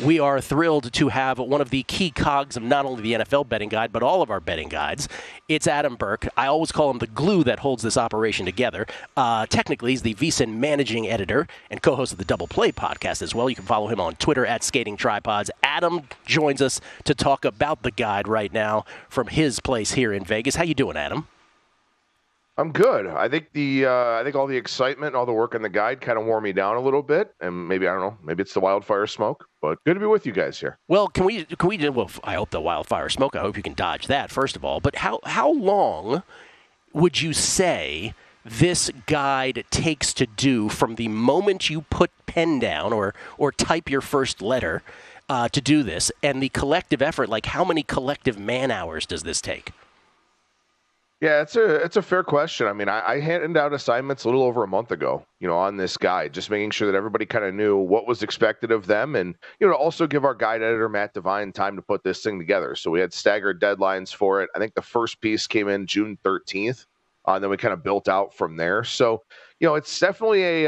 We are thrilled to have one of the key cogs of not only the NFL betting guide, but all of our betting guides. It's Adam Burke. I always call him the glue that holds this operation together. Technically, he's the VSiN managing editor and co-host of the Double Play podcast as well. You can follow him on Twitter at Skating Tripods. Adam joins us to talk about the guide right now from his place here in Vegas. How you doing, Adam? I'm good. I think all the excitement and all the work on the guide kind of wore me down a little bit, and maybe, I don't know, maybe it's the wildfire smoke, but good to be with you guys here. Well, can we do, well, I hope the wildfire smoke, I hope you can dodge that, first of all, but how long would you say this guide takes to do from the moment you put pen down or type your first letter to do this, and the collective effort, like how many collective man hours does this take? Yeah, it's a fair question. I mean, I handed out assignments a little over a month ago, on this guide, just making sure that everybody kind of knew what was expected of them, and also give our guide editor Matt Devine time to put this thing together. So we had staggered deadlines for it. I think the first piece came in June 13th, and then we kind of built out from there. So it's definitely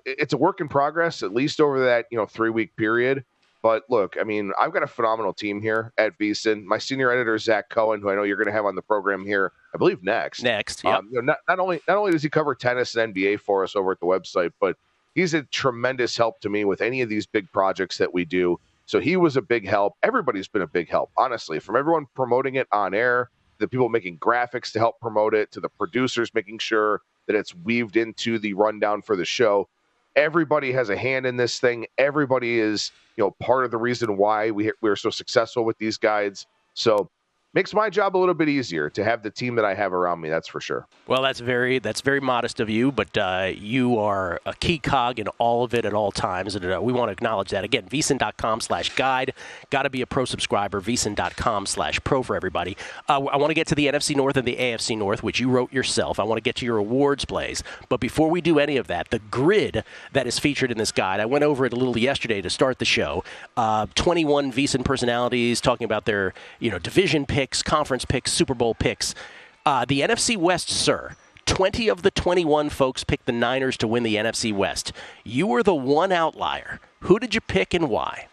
it's a work in progress, at least over that 3-week period. But look, I mean, I've got a phenomenal team here at VSiN. My senior editor, Zach Cohen, who I know you're going to have on the program here, I believe next. Yeah. Not only does he cover tennis and NBA for us over at the website, but he's a tremendous help to me with any of these big projects that we do. So he was a big help. Everybody's been a big help, honestly, from everyone promoting it on air, the people making graphics to help promote it, to the producers making sure that it's weaved into the rundown for the show. Everybody has a hand in this thing. Everybody is, part of the reason why we're so successful with these guides. So makes my job a little bit easier to have the team that I have around me. That's for sure. Well, that's very modest of you, but you are a key cog in all of it at all times, and we want to acknowledge that. Again, VSiN.com/guide. Got to be a pro subscriber. VSiN.com/pro for everybody. I want to get to the NFC North and the AFC North, which you wrote yourself. I want to get to your awards plays, but before we do any of that, the grid that is featured in this guide, I went over it a little yesterday to start the show. 21 VSiN personalities talking about their division picks, conference picks, Super Bowl picks. The NFC West, sir. 20 of the 21 folks picked the Niners to win the NFC West. You were the one outlier. Who did you pick and why?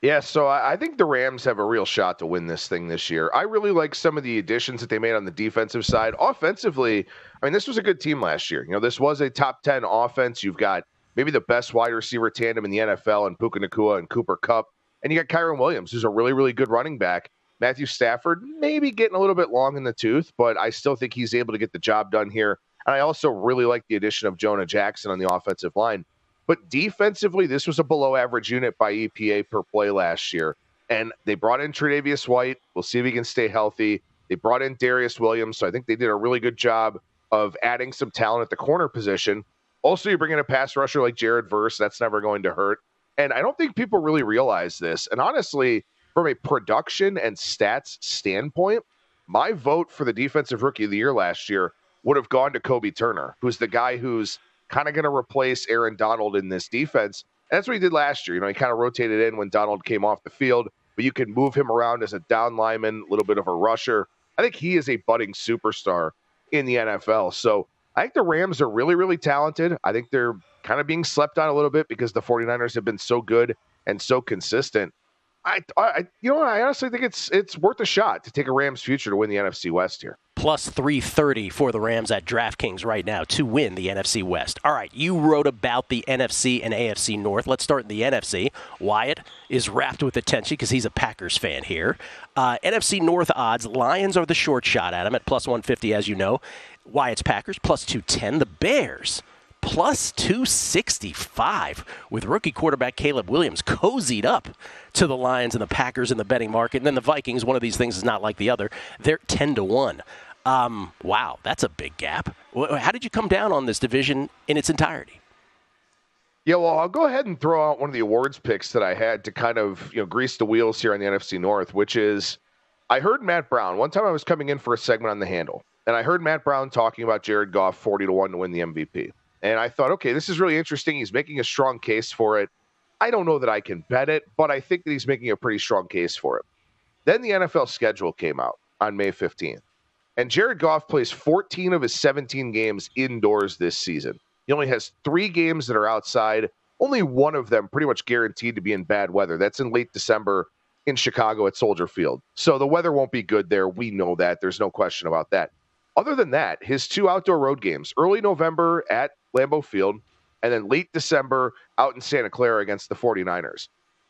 Yeah, so I think the Rams have a real shot to win this thing this year. I really like some of the additions that they made on the defensive side. Offensively, I mean, this was a good team last year. This was a top 10 offense. You've got maybe the best wide receiver tandem in the NFL in Puka Nacua and Cooper Kupp. And you got Kyron Williams, who's a really, really good running back. Matthew Stafford maybe getting a little bit long in the tooth, but I still think he's able to get the job done here. And I also really like the addition of Jonah Jackson on the offensive line. But defensively, this was a below-average unit by EPA per play last year. And they brought in Tre'Davious White. We'll see if he can stay healthy. They brought in Darius Williams, so I think they did a really good job of adding some talent at the corner position. Also, you bring in a pass rusher like Jared Verse. That's never going to hurt. And I don't think people really realize this. And honestly, from a production and stats standpoint, my vote for the Defensive Rookie of the Year last year would have gone to Kobe Turner, who's the guy who's kind of going to replace Aaron Donald in this defense. And that's what he did last year. He kind of rotated in when Donald came off the field, but you can move him around as a down lineman, a little bit of a rusher. I think he is a budding superstar in the NFL. So I think the Rams are really, really talented. I think they're kind of being slept on a little bit because the 49ers have been so good and so consistent. I honestly think it's worth a shot to take a Rams future to win the NFC West here. Plus 330 for the Rams at DraftKings right now to win the NFC West. All right, you wrote about the NFC and AFC North. Let's start in the NFC. Wyatt is wrapped with attention because he's a Packers fan here. NFC North odds, Lions are the short shot at him at plus 150, as you know. Wyatt's Packers, plus 210. The Bears, plus 265 with rookie quarterback Caleb Williams cozied up to the Lions and the Packers in the betting market. And then the Vikings, one of these things is not like the other. They're 10-1. Wow, that's a big gap. How did you come down on this division in its entirety? Yeah, well, I'll go ahead and throw out one of the awards picks that I had to kind of grease the wheels here on the NFC North, which is I heard Matt Brown. One time I was coming in for a segment on The Handle, and I heard Matt Brown talking about Jared Goff 40-1 to win the MVP. And I thought, okay, this is really interesting. He's making a strong case for it. I don't know that I can bet it, but I think that he's making a pretty strong case for it. Then the NFL schedule came out on May 15th. And Jared Goff plays 14 of his 17 games indoors this season. He only has 3 games that are outside. only one of them pretty much guaranteed to be in bad weather. That's in late December in Chicago at Soldier Field. So the weather won't be good there. We know that. There's no question about that. Other than that, his 2 outdoor road games, early November at Lambeau Field, and then late December out in Santa Clara against the 49ers.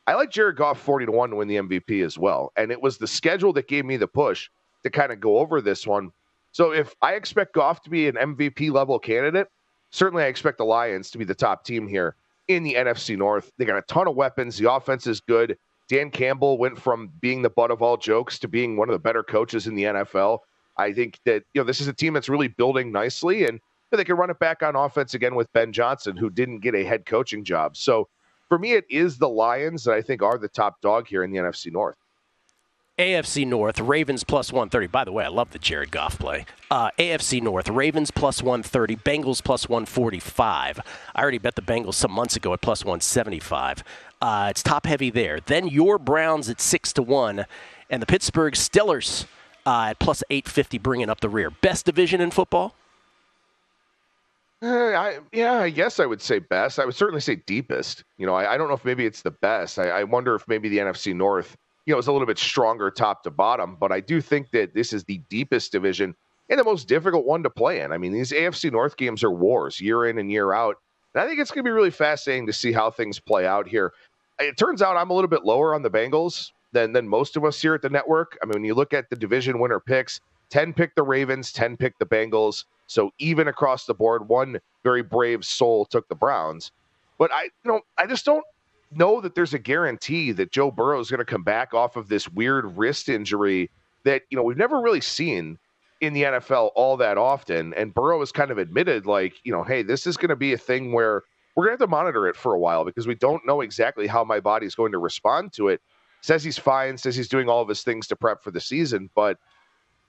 I like Jared Goff 40-1 to win the MVP as well. And it was the schedule that gave me the push to kind of go over this one. So if I expect Goff to be an MVP level candidate, certainly I expect the Lions to be the top team here in the NFC North. They got a ton of weapons. The offense is good. Dan Campbell went from being the butt of all jokes to being one of the better coaches in the NFL. I think that, this is a team that's really building nicely, and they can run it back on offense again with Ben Johnson, who didn't get a head coaching job. So for me, it is the Lions that I think are the top dog here in the NFC North. AFC North, Ravens plus 130. By the way, I love the Jared Goff play. AFC North, Ravens plus 130, Bengals plus 145. I already bet the Bengals some months ago at plus 175. It's top heavy there. Then your Browns at 6-1, and the Pittsburgh Steelers at plus 850, bringing up the rear. Best division in football? I guess I would say best. I would certainly say deepest. I don't know if maybe it's the best. I wonder if maybe the NFC North, is a little bit stronger top to bottom. But I do think that this is the deepest division and the most difficult one to play in. I mean, these AFC North games are wars year in and year out. And I think it's going to be really fascinating to see how things play out here. It turns out I'm a little bit lower on the Bengals than most of us here at the network. I mean, when you look at the division winner picks, 10 picked the Ravens, 10 picked the Bengals. So even across the board, one very brave soul took the Browns. But I just don't know that there's a guarantee that Joe Burrow is going to come back off of this weird wrist injury that, we've never really seen in the NFL all that often. And Burrow has kind of admitted, hey, this is going to be a thing where we're going to have to monitor it for a while because we don't know exactly how my body is going to respond to it. Says he's fine, says he's doing all of his things to prep for the season, but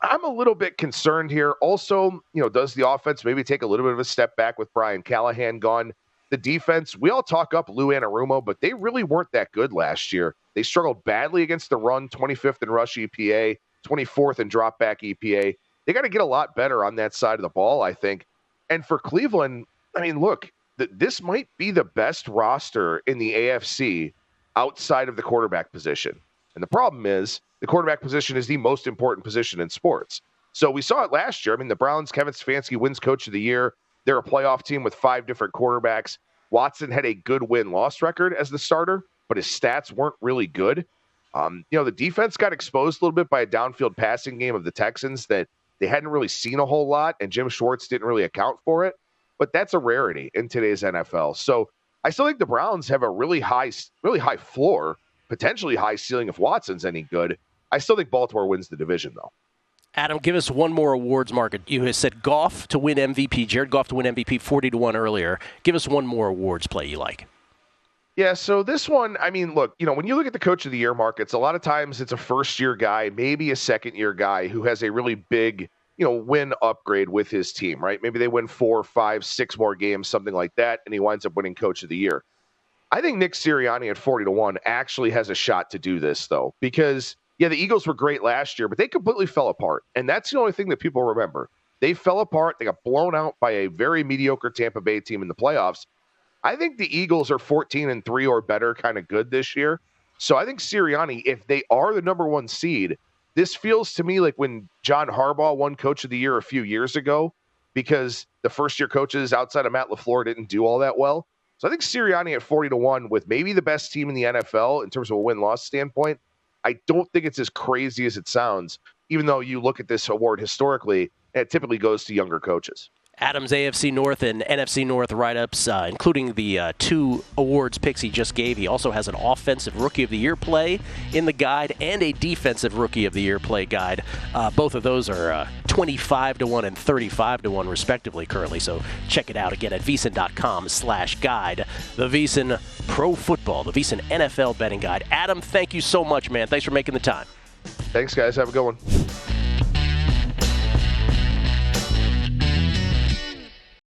I'm a little bit concerned here. Also, does the offense maybe take a little bit of a step back with Brian Callahan gone? The defense, we all talk up Lou Anarumo, but they really weren't that good last year. They struggled badly against the run, 25th in rush EPA, 24th in drop back EPA. They got to get a lot better on that side of the ball, I think. And for Cleveland, I mean, look, this might be the best roster in the AFC outside of the quarterback position. And the problem is the quarterback position is the most important position in sports. So we saw it last year. I mean, the Browns, Kevin Stefanski wins Coach of the Year. They're a playoff team with 5 different quarterbacks. Watson had a good win-loss record as the starter, but his stats weren't really good. The defense got exposed a little bit by a downfield passing game of the Texans that they hadn't really seen a whole lot, and Jim Schwartz didn't really account for it. But that's a rarity in today's NFL. So I still think the Browns have a really high floor, potentially high ceiling if Watson's any good. I still think Baltimore wins the division, though. Adam, give us one more awards market. You had said Goff to win MVP, Jared Goff to win MVP 40-1 earlier. Give us one more awards play you like. Yeah, so this one, I mean, look, when you look at the Coach of the Year markets, a lot of times it's a first-year guy, maybe a second-year guy who has a really big, win upgrade with his team, right? Maybe they win 4, 5, 6 more games, something like that, and he winds up winning Coach of the Year. I think Nick Sirianni at 40-1 actually has a shot to do this, though, because the Eagles were great last year, but they completely fell apart. And that's the only thing that people remember. They fell apart. They got blown out by a very mediocre Tampa Bay team in the playoffs. I think the Eagles are 14-3 or better kind of good this year. So I think Sirianni, if they are the number 1 seed, this feels to me like when John Harbaugh won Coach of the Year a few years ago because the first-year coaches outside of Matt LaFleur didn't do all that well. So I think Sirianni at 40-1 with maybe the best team in the NFL in terms of a win-loss standpoint, I don't think it's as crazy as it sounds, even though you look at this award historically, and it typically goes to younger coaches. Adam's AFC North and NFC North write-ups, including the 2 awards picks he just gave. He also has an Offensive Rookie of the Year play in the guide and a Defensive Rookie of the Year play guide. Both of those are 25-1 and 35-1 respectively currently, so check it out again at VSiN.com/guide. The VSiN Pro Football, the VSiN NFL betting guide. Adam, thank you so much, man. Thanks for making the time. Thanks, guys. Have a good one.